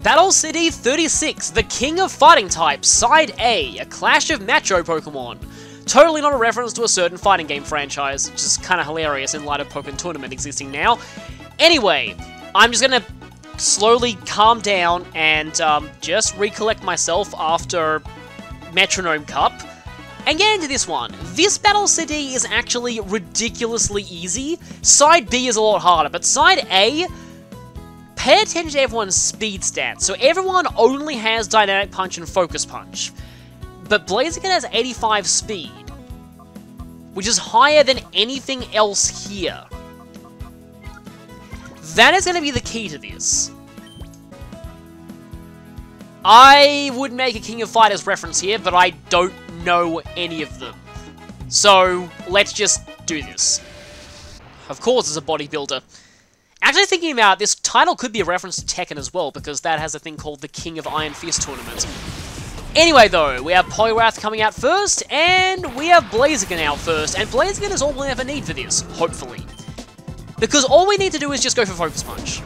Battle City 36, the King of Fighting Types, Side A, a clash of macho Pokemon. Totally not a reference to a certain fighting game franchise, which is kind of hilarious in light of Pokemon Tournament existing now. Anyway, I'm just gonna slowly calm down and just recollect myself after Metronome Cup and get into this one. This Battle City is actually ridiculously easy. Side B is a lot harder, but Side A, pay attention to everyone's speed stats. So everyone only has Dynamic Punch and Focus Punch. But Blaziken has 85 speed, which is higher than anything else here. That is going to be the key to this. I would make a King of Fighters reference here, but I don't know any of them. So, let's just do this. Of course, as a bodybuilder. Actually, thinking about it, this title could be a reference to Tekken as well, because that has a thing called the King of Iron Fist Tournament. Anyway, though, we have Poliwrath coming out first, and we have Blaziken out first, and Blaziken is all we'll ever need for this, hopefully. Because all we need to do is just go for Focus Punch.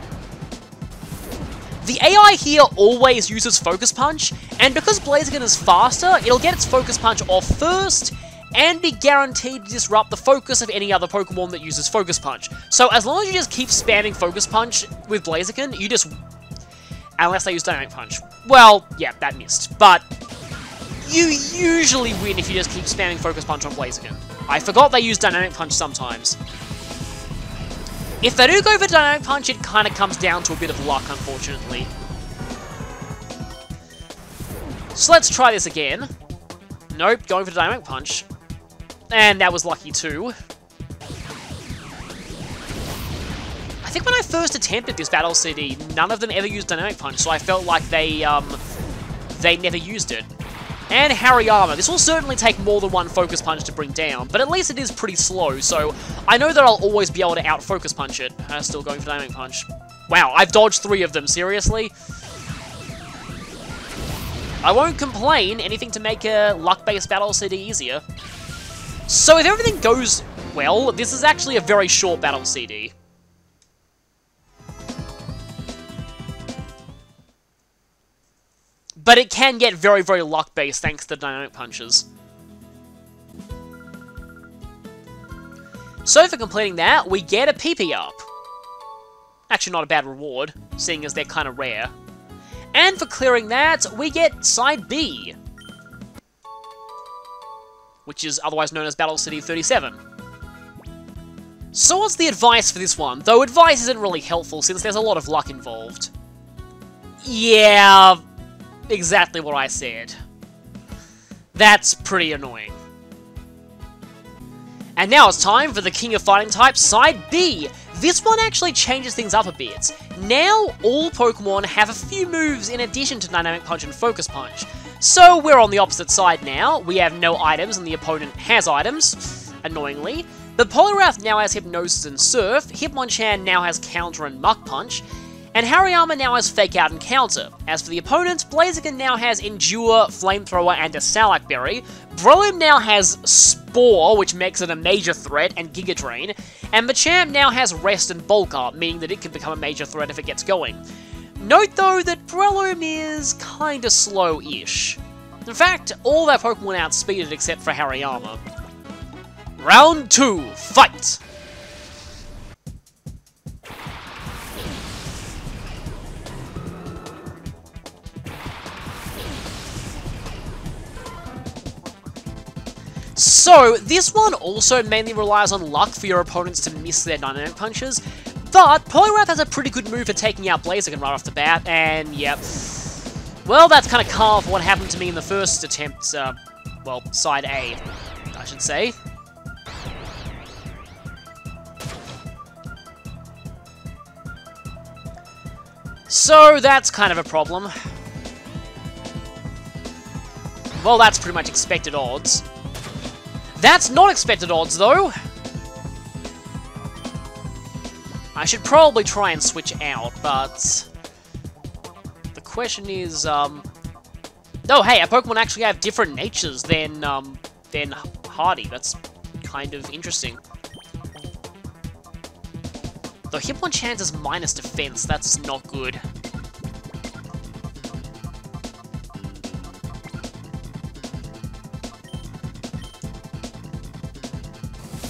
The AI here always uses Focus Punch, and because Blaziken is faster, it'll get its Focus Punch off first, and be guaranteed to disrupt the focus of any other Pokemon that uses Focus Punch. So as long as you just keep spamming Focus Punch with Blaziken, you just... Unless they use Dynamic Punch. Well, yeah, that missed. But you usually win if you just keep spamming Focus Punch on Blaziken. I forgot they use Dynamic Punch sometimes. If they do go for Dynamic Punch, it kind of comes down to a bit of luck, unfortunately. So let's try this again. Nope, going for Dynamic Punch. And that was lucky too. I think when I first attempted this Battle CD, none of them ever used Dynamic Punch, so I felt like they never used it. And Hariyama. This will certainly take more than one Focus Punch to bring down, but at least it is pretty slow, so I know that I'll always be able to out-Focus Punch it. Still going for Dynamic Punch. Wow, I've dodged 3 of them, seriously? I won't complain, anything to make a luck-based Battle CD easier. So if everything goes well, this is actually a very short Battle CD. But it can get very, very luck-based thanks to the Dynamic Punches. So for completing that, we get a PP up. Actually not a bad reward, seeing as they're kind of rare. And for clearing that, we get Side B, which is otherwise known as Battle City 37. So what's the advice for this one? Though advice isn't really helpful since there's a lot of luck involved. Yeah... exactly what I said. That's pretty annoying. And now it's time for the King of Fighting Types Side B. This one actually changes things up a bit. Now, all Pokemon have a few moves in addition to Dynamic Punch and Focus Punch. So we're on the opposite side now. We have no items and the opponent has items, annoyingly. But Poliwrath now has Hypnosis and Surf, Hitmonchan now has Counter and Muck Punch, and Hariyama now has Fake Out and Counter. As for the opponent, Blaziken now has Endure, Flamethrower, and a Salac Berry. Breloom now has Spore, which makes it a major threat, and Giga Drain. And Machamp now has Rest and Bulk Up, meaning that it can become a major threat if it gets going. Note though that Breloom is kinda slow-ish. In fact, all their Pokemon outspeeded except for Hariyama. Round 2, fight! So, this one also mainly relies on luck for your opponents to miss their Dynamic Punches, but Poliwrath has a pretty good move for taking out Blaziken right off the bat, and yep. Well, that's kind of carved for what happened to me in the first attempt, well, Side A, I should say. So, that's kind of a problem. Well, that's pretty much expected odds. That's not expected odds, though! I should probably try and switch out, but... the question is, oh, hey, our Pokemon actually have different natures than Hardy. That's kind of interesting. Though Hitmonchan is minus defense, that's not good.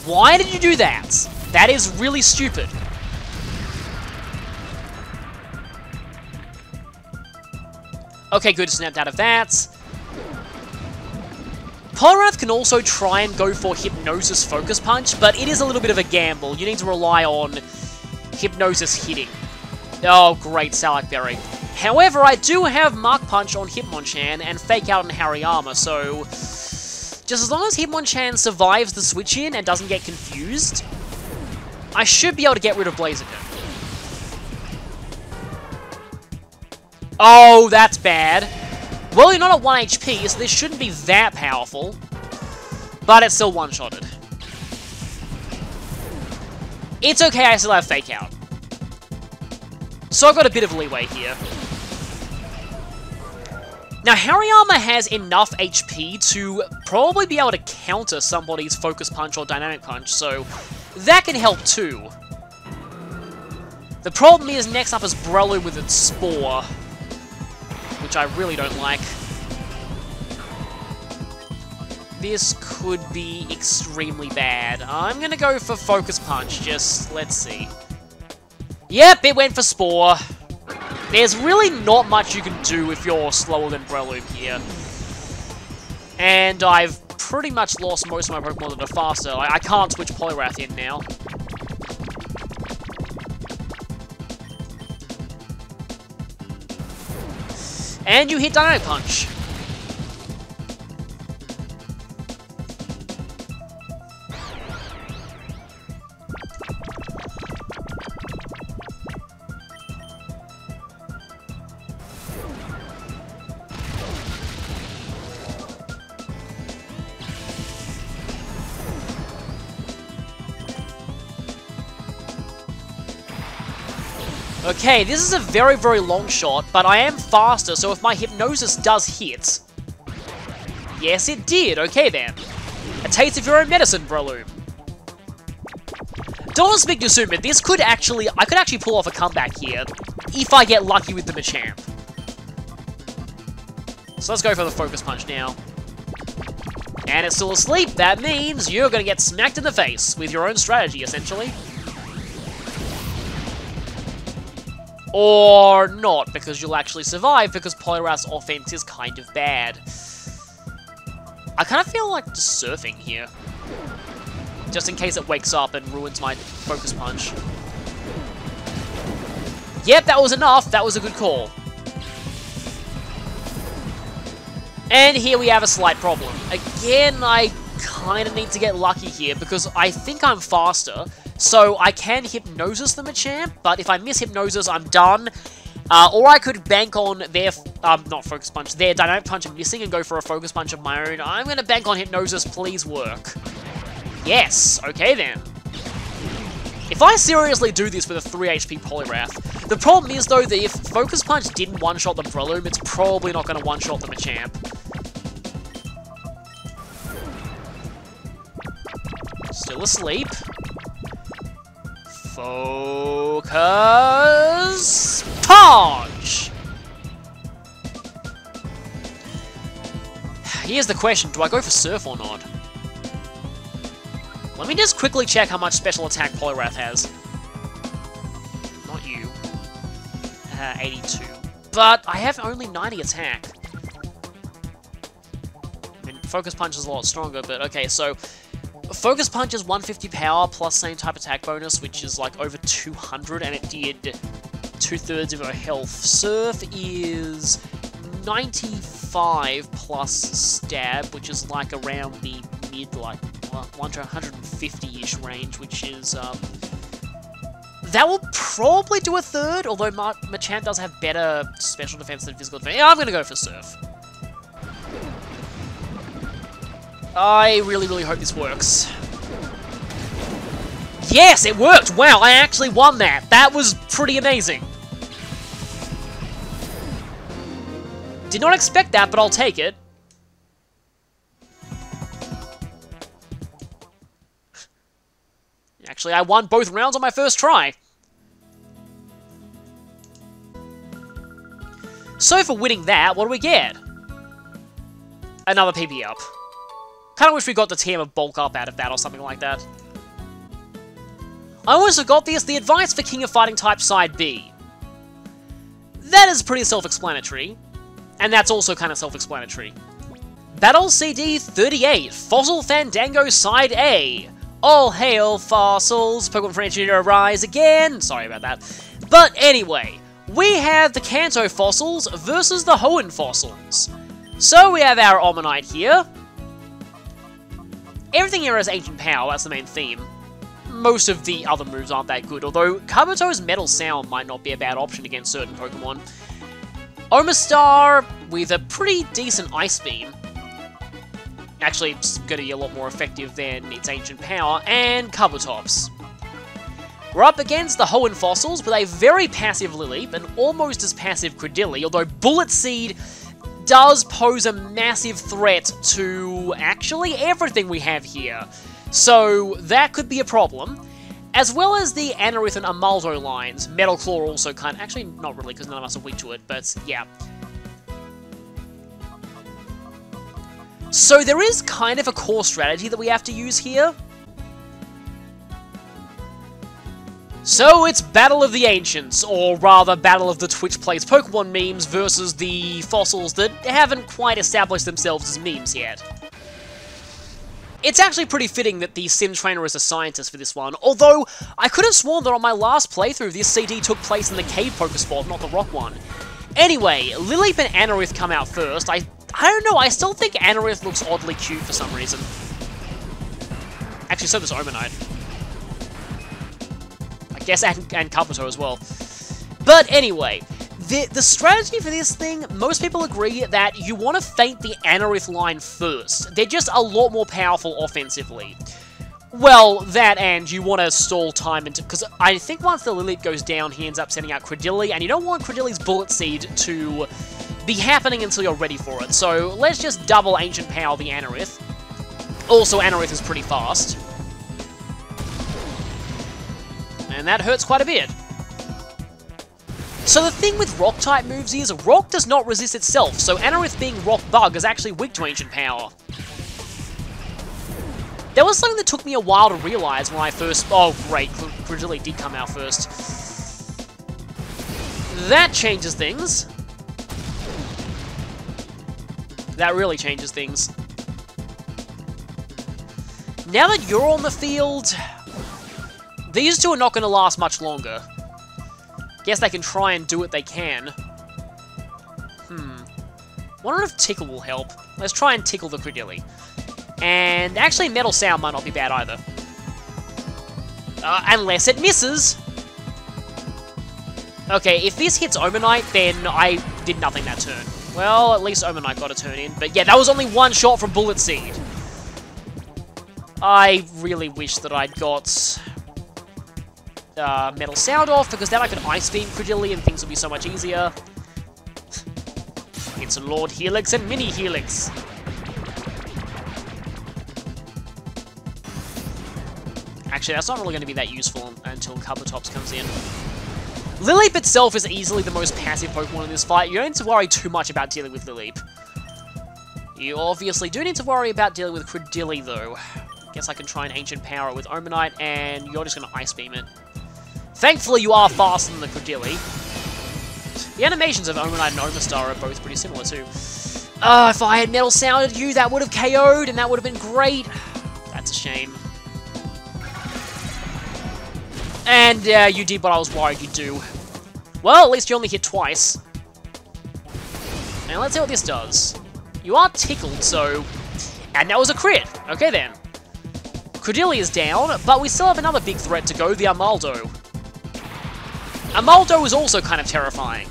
Why did you do that? That is really stupid. Okay, good, snapped out of that. Poliwrath can also try and go for Hypnosis Focus Punch, but it is a little bit of a gamble. You need to rely on Hypnosis hitting. Oh, great, Salak Berry. However, I do have Mark Punch on Hitmonchan and Fake Out on Hariyama, so just as long as Hitmonchan survives the switch in and doesn't get confused, I should be able to get rid of Blaziken. Oh, that's bad. Well, you're not at 1 HP, so this shouldn't be that powerful. But it's still one-shotted. It's okay, I still have Fake Out. So I've got a bit of leeway here. Now, Hariyama has enough HP to probably be able to counter somebody's Focus Punch or Dynamic Punch, so that can help too. The problem is, next up is Breloom with its Spore, which I really don't like. This could be extremely bad. I'm gonna go for Focus Punch, just let's see. Yep, it went for Spore. There's really not much you can do if you're slower than Breloom here. And I've pretty much lost most of my Pokemon that are faster. I can't switch Poliwrath in now. And you hit Dynamic Punch. Okay, this is a very, very long shot, but I am faster, so if my Hypnosis does hit... Yes, it did. Okay, then. A taste of your own medicine, Breloom. Don't want to speak too soon, but this could actually... I could actually pull off a comeback here, if I get lucky with the Machamp. So let's go for the Focus Punch now. And it's still asleep. That means you're going to get smacked in the face with your own strategy, essentially. Or not, because you'll actually survive, because Poliwrath's offense is kind of bad. I kind of feel like just surfing here. Just in case it wakes up and ruins my Focus Punch. Yep, that was enough. That was a good call. And here we have a slight problem. Again, I kind of need to get lucky here, because I think I'm faster. So I can Hypnosis the Machamp, but if I miss Hypnosis, I'm done. Or I could bank on their, not Focus Punch, their Dynamic Punch missing and go for a Focus Punch of my own. I'm going to bank on Hypnosis, please work. Yes, okay then. If I seriously do this with a 3 HP Poliwrath, the problem is though that if Focus Punch didn't one-shot the Breloom, it's probably not going to one-shot the Machamp. Still asleep. Focus Punch! Here's the question, do I go for Surf or not? Let me just quickly check how much special attack Poliwrath has. Not you. 82. But I have only 90 attack. I mean, Focus Punch is a lot stronger, but okay, so... Focus Punch is 150 power plus same type attack bonus, which is like over 200, and it did 2/3 of her health. Surf is 95 plus stab, which is like around the mid, like 150-ish range, which is, that will probably do 1/3, although Machamp does have better special defense than physical defense. Yeah, I'm gonna go for Surf. I really, really hope this works. Yes, it worked! Wow, I actually won that! That was pretty amazing. Did not expect that, but I'll take it. Actually, I won both rounds on my first try. So for winning that, what do we get? Another PB up. Kind of wish we got the team of Bulk Up out of that or something like that. I also got this, the advice for King of Fighting type Side B. That is pretty self-explanatory, and that's also kind of self-explanatory. Battle CD 38, Fossil Fandango Side A. All hail fossils, Pokemon French Unit arise again. Sorry about that. But anyway, we have the Kanto fossils versus the Hoenn fossils. So we have our Omanyte here. Everything here has Ancient Power, that's the main theme. Most of the other moves aren't that good, although Kabuto's Metal Sound might not be a bad option against certain Pokemon. Omastar with a pretty decent Ice Beam. Actually, it's going to be a lot more effective than its Ancient Power, and Kabutops. We're up against the Hoenn fossils with a very passive Lileep and almost as passive Credilli, although Bullet Seed does pose a massive threat to actually everything we have here. So that could be a problem. As well as the Anorith and Amaldo lines. Metal Claw also kind of... Actually, not really, because none of us are weak to it, but yeah. So there is kind of a core strategy that we have to use here. So it's Battle of the Ancients, or rather Battle of the Twitch Plays Pokemon memes versus the fossils that haven't quite established themselves as memes yet. It's actually pretty fitting that the Sim Trainer is a scientist for this one, although I could have sworn that on my last playthrough this CD took place in the Cave Pokespot, not the Rock one. Anyway, Lileep and Anorith come out first. I don't know, I still think Anorith looks oddly cute for some reason. Actually, so does Omanyte. I guess, and Kabuto as well. But anyway, the strategy for this thing, most people agree that you want to feint the Anorith line first. They're just a lot more powerful offensively. Well, that and you want to stall time because I think once the Lileep goes down, he ends up sending out Credilli, and you don't want Credilli's Bullet Seed to be happening until you're ready for it. So let's just double Ancient Power the Anorith. Also, Anorith is pretty fast. And that hurts quite a bit. So the thing with Rock-type moves is, Rock does not resist itself, so Anorith being Rock Bug is actually weak to Ancient Power. That was something that took me a while to realise when I first... Oh, great, Credilli did come out first. That changes things. That really changes things. Now that you're on the field... These two are not going to last much longer. Guess they can try and do what they can. Wonder if Tickle will help. Let's try and tickle the Credilli. And actually, Metal Sound might not be bad either. Unless it misses. Okay, if this hits Omanyte, then I did nothing that turn. Well, at least Omanyte got a turn in. But yeah, that was only one shot from Bullet Seed. I really wish that I'd got... Metal Sound off, because then I could Ice Beam Credilli and things would be so much easier. It's Lord Helix and Mini Helix. Actually, that's not really going to be that useful until Kabutops comes in. Lileep itself is easily the most passive Pokemon in this fight. You don't need to worry too much about dealing with Lileep. You obviously do need to worry about dealing with Credilli, though. Guess I can try and Ancient Power it with Omanyte, and you're just going to Ice Beam it. Thankfully, you are faster than the Credilli. The animations of Omanyte and Omastar are both pretty similar, too. If I had Metal Sounded you, that would have KO'd, and that would have been great. That's a shame. And you did what I was worried you'd do. Well, at least you only hit twice. Now, let's see what this does. You are tickled, so... And that was a crit. Okay, then. Credilli is down, but we still have another big threat to go, the Amaldo. Amaldo is also kind of terrifying.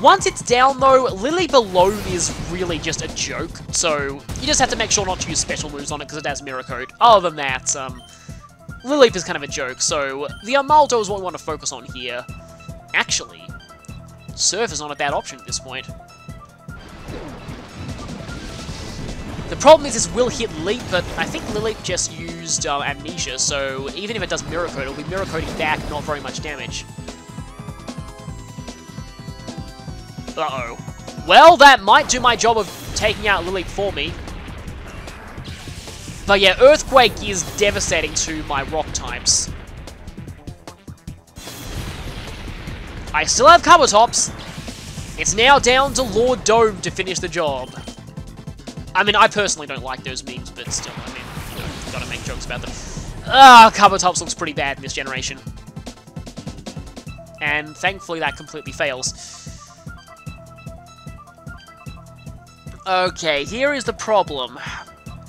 Once it's down, though, Lileep alone is really just a joke, so you just have to make sure not to use special moves on it because it has Mirror Coat. Other than that, Lileep is kind of a joke, so the Amaldo is what we want to focus on here. Actually, Surf is not a bad option at this point. The problem is this will hit Leap, but I think Lileep just used Amnesia, so even if it does Mirror Coat, it'll be Mirror Coating back, not very much damage. Uh-oh. Well, that might do my job of taking out Lileep for me. But yeah, Earthquake is devastating to my rock types. I still have Kabutops. It's now down to Lord Dome to finish the job. I mean, I personally don't like those memes, but still, I mean, you know, gotta make jokes about them. Kabutops looks pretty bad in this generation. And thankfully that completely fails. Okay, here is the problem.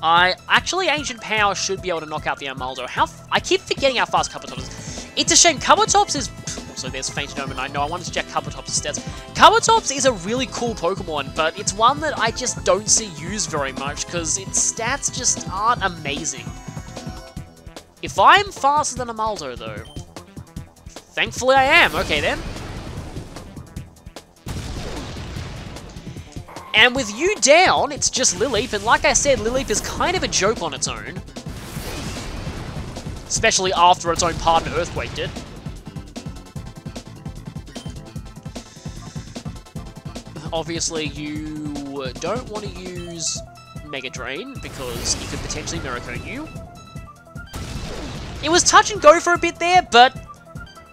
Actually, Ancient Power should be able to knock out the Armaldo. I keep forgetting how fast Kabutops is. It's a shame. Kabutops is... Also, there's Fainted Omen. I know, I wanted to check Kabutops' stats. Kabutops is a really cool Pokemon, but it's one that I just don't see used very much, because its stats just aren't amazing. If I'm faster than Armaldo, though... Thankfully I am. Okay, then. And with you down, it's just Lileep, and like I said, Lileep is kind of a joke on its own. Especially after its own partner Earthquake did. Obviously, you don't want to use Mega Drain, because it could potentially Miracone you. It was touch and go for a bit there, but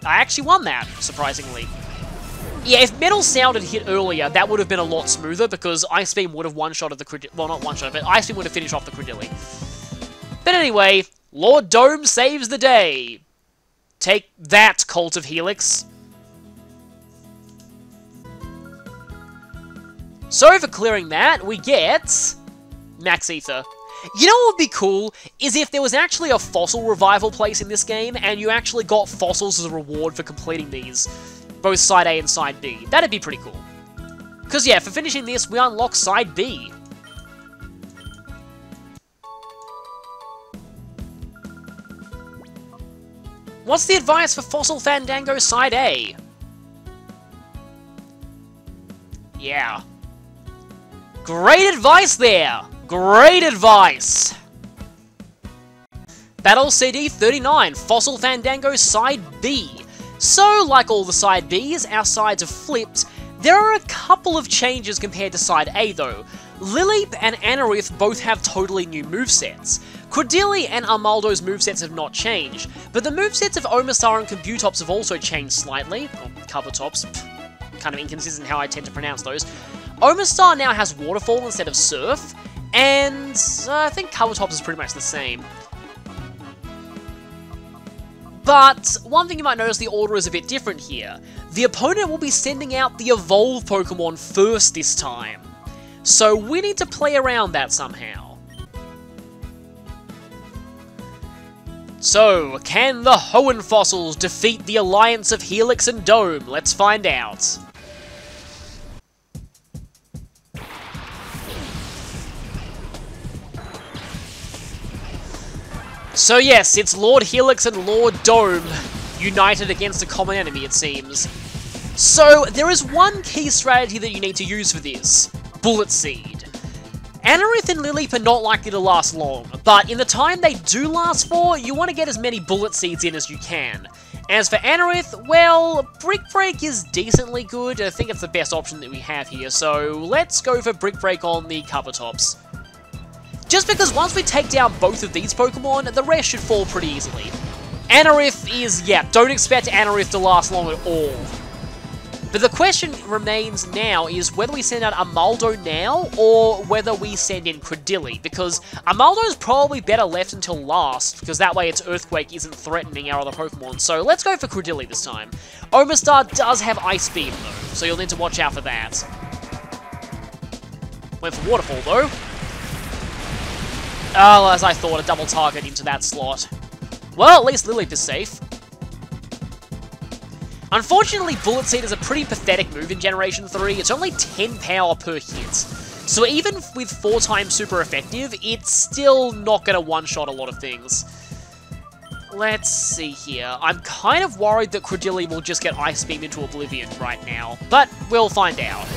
I actually won that, surprisingly. Yeah, if Metal Sound had hit earlier, that would have been a lot smoother, because Ice Beam would have one-shotted the Credilli. Well, not one-shot, but Ice Beam would have finished off the Credilli. But anyway, Lord Dome saves the day. Take that, Cult of Helix. So for clearing that, we get Max Ether. You know what would be cool, is if there was actually a fossil revival place in this game, and you actually got fossils as a reward for completing these. Both Side A and Side B. That'd be pretty cool. Because yeah, for finishing this, we unlock Side B. What's the advice for Fossil Fandango Side A? Yeah. Great advice there! Great advice! Battle CD 39, Fossil Fandango Side B. So, like all the Side Bs, our sides are flipped. There are a couple of changes compared to Side A though. Lileep and Anorith both have totally new movesets. Credilli and Armaldo's movesets have not changed, but the movesets of Omastar and Kabutops have also changed slightly. Or Kabutops, kind of inconsistent how I tend to pronounce those. Omastar now has Waterfall instead of Surf, and I think Kabutops is pretty much the same. But one thing you might notice, the order is a bit different here. The opponent will be sending out the Evolve Pokemon first this time. So we need to play around that somehow. So, can the Hoenn Fossils defeat the Alliance of Helix and Dome? Let's find out. So yes, it's Lord Helix and Lord Dome, united against a common enemy, it seems. So, there is one key strategy that you need to use for this. Bullet Seed. Anorith and Lileep are not likely to last long, but in the time they do last for, you want to get as many Bullet Seeds in as you can. As for Anorith, well, Brick Break is decently good. I think it's the best option that we have here, so let's go for Brick Break on the Kabutops. Just because once we take down both of these Pokemon, the rest should fall pretty easily. Anorith is, yeah, don't expect Anorith to last long at all. But the question remains now is whether we send out Armaldo now, or whether we send in Credilli, because Armaldo is probably better left until last, because that way its Earthquake isn't threatening our other Pokemon, so let's go for Credilli this time. Omastar does have Ice Beam though, so you'll need to watch out for that. Went for Waterfall though. Oh, as I thought, a double target into that slot. Well, at least Lileep is safe. Unfortunately, Bullet Seed is a pretty pathetic move in Generation 3. It's only 10 power per hit. So even with 4 times super effective, it's still not going to one-shot a lot of things. Let's see here. I'm kind of worried that Credilli will just get Ice Beam into Oblivion right now, but we'll find out.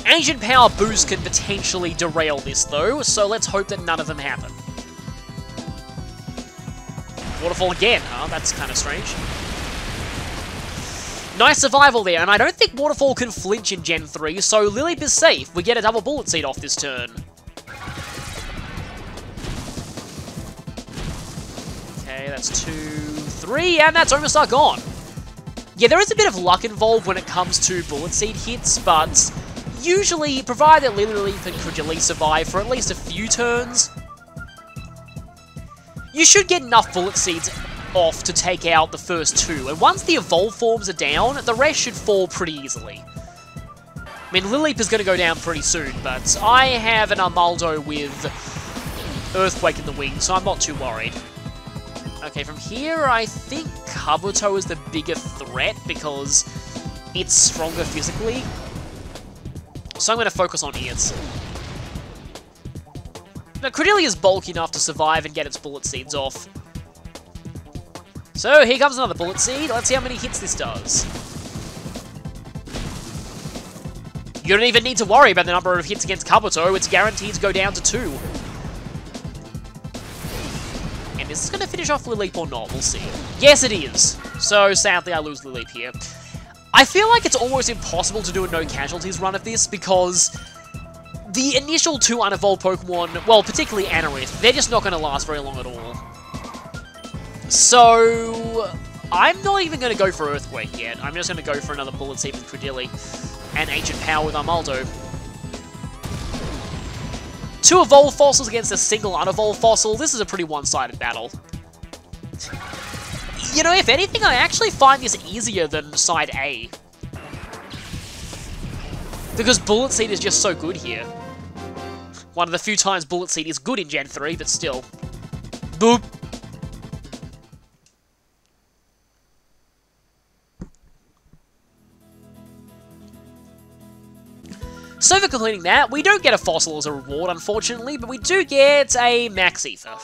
Ancient Power Boost could potentially derail this though, so let's hope that none of them happen. Waterfall again, huh? That's kind of strange. Nice survival there, and I don't think Waterfall can flinch in Gen 3, so Lileep is safe. We get a double Bullet Seed off this turn. Okay, that's 2, 3, and that's Omastar gone. Yeah, there is a bit of luck involved when it comes to Bullet Seed hits, but usually, provided that Lillileaf and Credilli survive for at least a few turns, you should get enough Bullet Seeds off to take out the first two, and once the Evolve forms are down, the rest should fall pretty easily. I mean, Lillileaf is going to go down pretty soon, but I have an Armaldo with Earthquake in the wings, so I'm not too worried. Okay, from here, I think Kabuto is the bigger threat because it's stronger physically. So I'm going to focus on Ears. Now, Credilli is bulky enough to survive and get its Bullet Seeds off. So, here comes another Bullet Seed. Let's see how many hits this does. You don't even need to worry about the number of hits against Kabuto. It's guaranteed to go down to 2. And is this going to finish off Lillileaf or not? We'll see. Yes, it is. So, sadly, I lose Lillileaf here. I feel like it's almost impossible to do a no-casualties run of this because the initial 2 unevolved Pokemon, well, particularly Anorith, they're just not going to last very long at all. So, I'm not even going to go for Earthquake yet. I'm just going to go for another Bullet Seed with Credilli and Ancient Power with Armaldo. 2 evolved fossils against a single unevolved fossil. This is a pretty one-sided battle. You know, if anything, I actually find this easier than Side A. Because Bullet Seed is just so good here. One of the few times Bullet Seed is good in Gen 3, but still. Boop. So for completing that, we don't get a fossil as a reward, unfortunately, but we do get a Max Ether.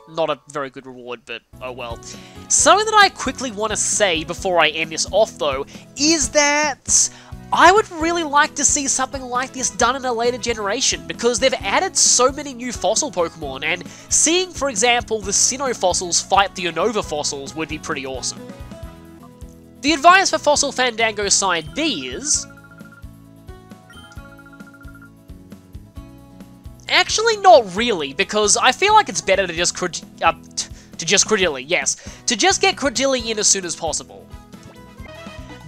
Not a very good reward, but oh well. Something that I quickly want to say before I end this off, though, is that I would really like to see something like this done in a later generation, because they've added so many new fossil Pokemon, and seeing, for example, the Sinnoh fossils fight the Unova fossils would be pretty awesome. The advice for Fossil Fandango Side B is... actually, not really, because I feel like it's better to just Credilli, yes. To just get Credilli in as soon as possible.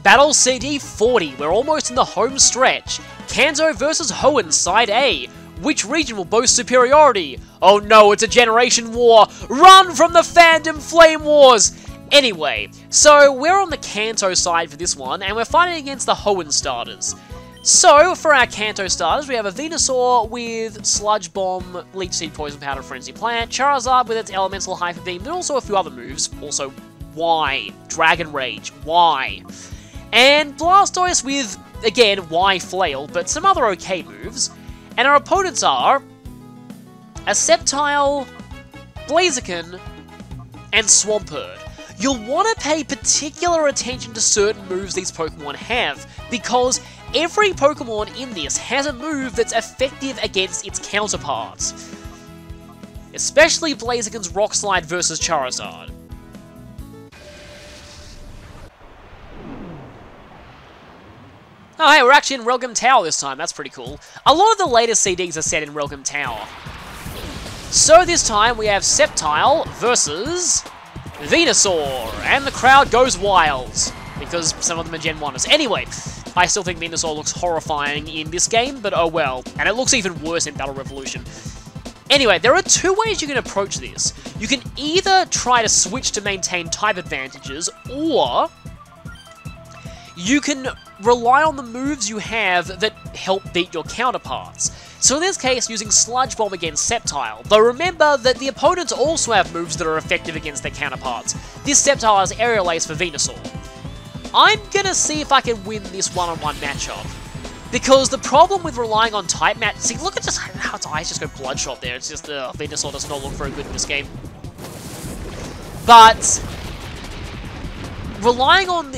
Battle CD 40, we're almost in the home stretch. Kanto versus Hoenn, Side A. Which region will boast superiority? Oh no, it's a generation war! Run from the fandom flame wars! Anyway, so we're on the Kanto side for this one, and we're fighting against the Hoenn starters. So, for our Kanto starters, we have a Venusaur with Sludge Bomb, Leech Seed, Poison Powder, Frenzy Plant, Charizard with its Elemental Hyper Beam, and also a few other moves. Also, why? Dragon Rage, why? And Blastoise with, again, why Flail, but some other okay moves. And our opponents are a Sceptile, Blaziken, and Swampert. You'll want to pay particular attention to certain moves these Pokemon have, because every Pokemon in this has a move that's effective against its counterparts. Especially Blaziken's Rock Slide versus Charizard. Oh hey, we're actually in Relgam Tower this time, that's pretty cool. A lot of the latest CDs are set in Relgam Tower. So this time we have Sceptile versus Venusaur, and the crowd goes wild, because some of them are Gen 1ers. Anyway, I still think Venusaur looks horrifying in this game, but oh well. And it looks even worse in Battle Revolution. Anyway, there are 2 ways you can approach this. You can either try to switch to maintain type advantages, or you can rely on the moves you have that help beat your counterparts. So in this case, using Sludge Bomb against Sceptile, though remember that the opponents also have moves that are effective against their counterparts. This Sceptile has Aerial Ace for Venusaur. I'm gonna see if I can win this one-on-one matchup. Because the problem with relying on type match... see, look at just how its eyes just go Bloodshot there. It's just, Venusaur does not look very good in this game. But relying on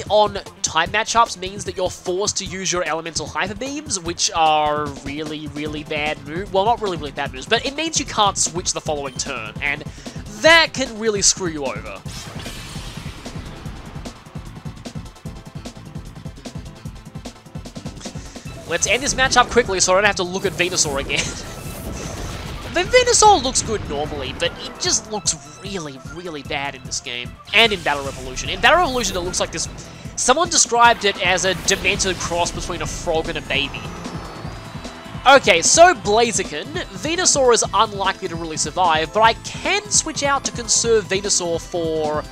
type matchups means that you're forced to use your Elemental Hyper Beams, which are really, really bad moves. Well, not really, really bad moves, but it means you can't switch the following turn, and that can really screw you over. Let's end this matchup quickly so I don't have to look at Venusaur again. The Venusaur looks good normally, but it just looks really, really bad in this game. And in Battle Revolution. In Battle Revolution, it looks like this Someone described it as a demented cross between a frog and a baby. Okay, so Blaziken, Venusaur is unlikely to really survive, but I can switch out to conserve Venusaur for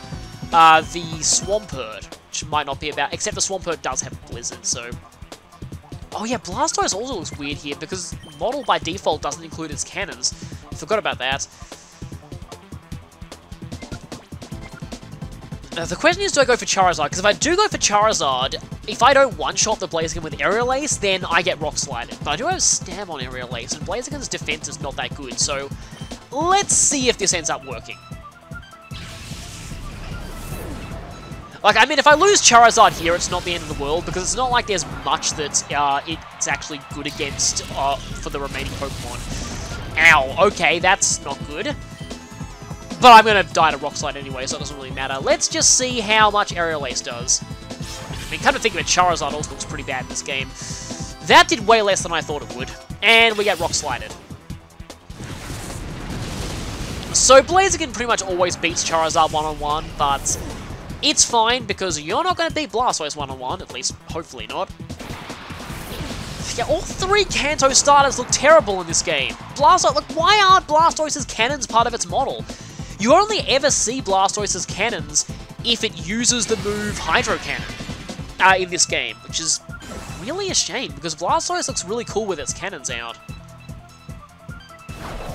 the Swampert, which might not be about, except the Swampert does have Blizzard, so... Oh yeah, Blastoise also looks weird here, because model by default doesn't include its cannons. Forgot about that. The question is, do I go for Charizard? Because if I do go for Charizard, if I don't one-shot the Blaziken with Aerial Ace, then I get Rock Slided. But I do have Stab on Aerial Ace, and Blaziken's defense is not that good, so let's see if this ends up working. Like, I mean, if I lose Charizard here, it's not the end of the world, because it's not like there's much that it's actually good against for the remaining Pokemon. Ow, okay, that's not good. But I'm going to die to Rock Slide anyway, so it doesn't really matter. Let's just see how much Aerial Ace does. I mean, come to think of it, Charizard also looks pretty bad in this game. That did way less than I thought it would. And we get Rock Slided. So Blaziken pretty much always beats Charizard one-on-one, but it's fine, because you're not going to beat Blastoise one-on-one, at least hopefully not. Yeah, all three Kanto starters look terrible in this game. Blastoise, look, why aren't Blastoise's cannons part of its model? You only ever see Blastoise's cannons if it uses the move Hydro Cannon in this game, which is really a shame, because Blastoise looks really cool with its cannons out.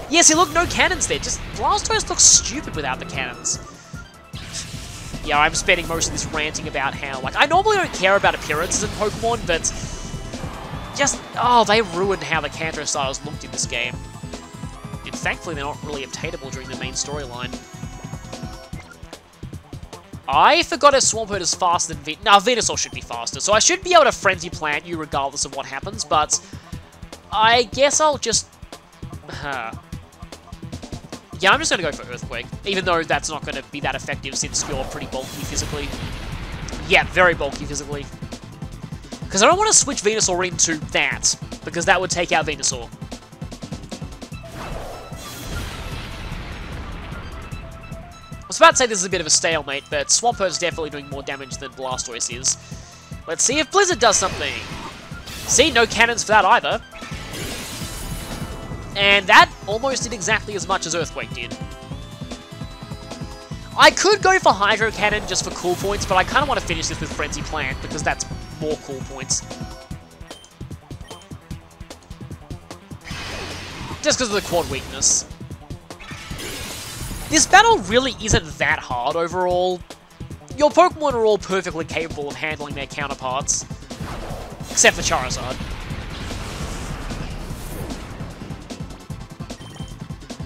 Yeah, see, look, no cannons there. Just Blastoise looks stupid without the cannons. Yeah, I'm spending most of this ranting about how, like, I normally don't care about appearances in Pokemon, but just, oh, they ruined how the Kanto styles looked in this game. And thankfully, they're not really obtainable during the main storyline. I forgot if Swampert is faster than Venusaur should be faster, so I should be able to Frenzy Plant you regardless of what happens, but I guess I'll just... Yeah, I'm just going to go for Earthquake, even though that's not going to be that effective since you're pretty bulky physically. Yeah, very bulky physically. Because I don't want to switch Venusaur into that, because that would take out Venusaur. I was about to say this is a bit of a stalemate, but Swampert's definitely doing more damage than Blastoise is. Let's see if Blizzard does something. See, no cannons for that either. And that almost did exactly as much as Earthquake did. I could go for Hydro Cannon just for cool points, but I kind of want to finish this with Frenzy Plant, because that's more cool points. Just because of the quad weakness. This battle really isn't that hard overall. Your Pokemon are all perfectly capable of handling their counterparts. Except for Charizard.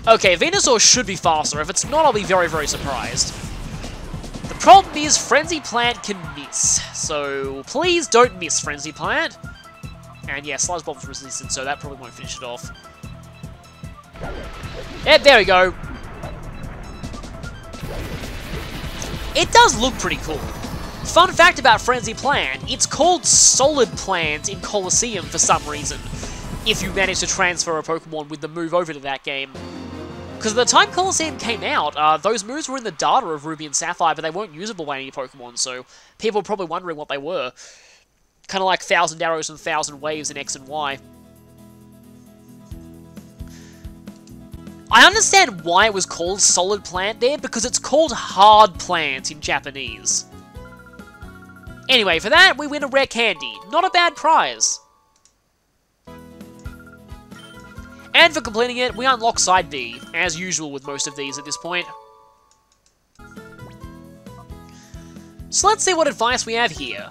Okay, Venusaur should be faster. If it's not, I'll be very, very surprised. The problem is Frenzy Plant can miss. So please don't miss Frenzy Plant. And yeah, Sludge Bomb's resistant, so that probably won't finish it off. Yeah, there we go. It does look pretty cool. Fun fact about Frenzy Plant, it's called Solid Plant in Colosseum for some reason, if you manage to transfer a Pokemon with the move over to that game. Because at the time Colosseum came out, those moves were in the data of Ruby and Sapphire, but they weren't usable by any Pokemon, so people were probably wondering what they were. Kind of like 1,000 Arrows and 1,000 Waves in X and Y. I understand why it was called Solid Plant there, because it's called Hard Plant in Japanese. Anyway, for that, we win a rare candy. Not a bad prize. And for completing it, we unlock Side B, as usual with most of these at this point. So let's see what advice we have here.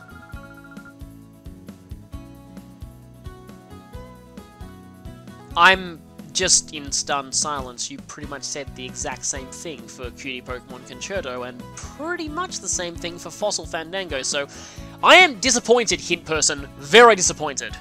I'm just in stunned silence. You pretty much said the exact same thing for Cutie Pokemon Concerto, and pretty much the same thing for Fossil Fandango, so I am disappointed, Hint Person. Very disappointed.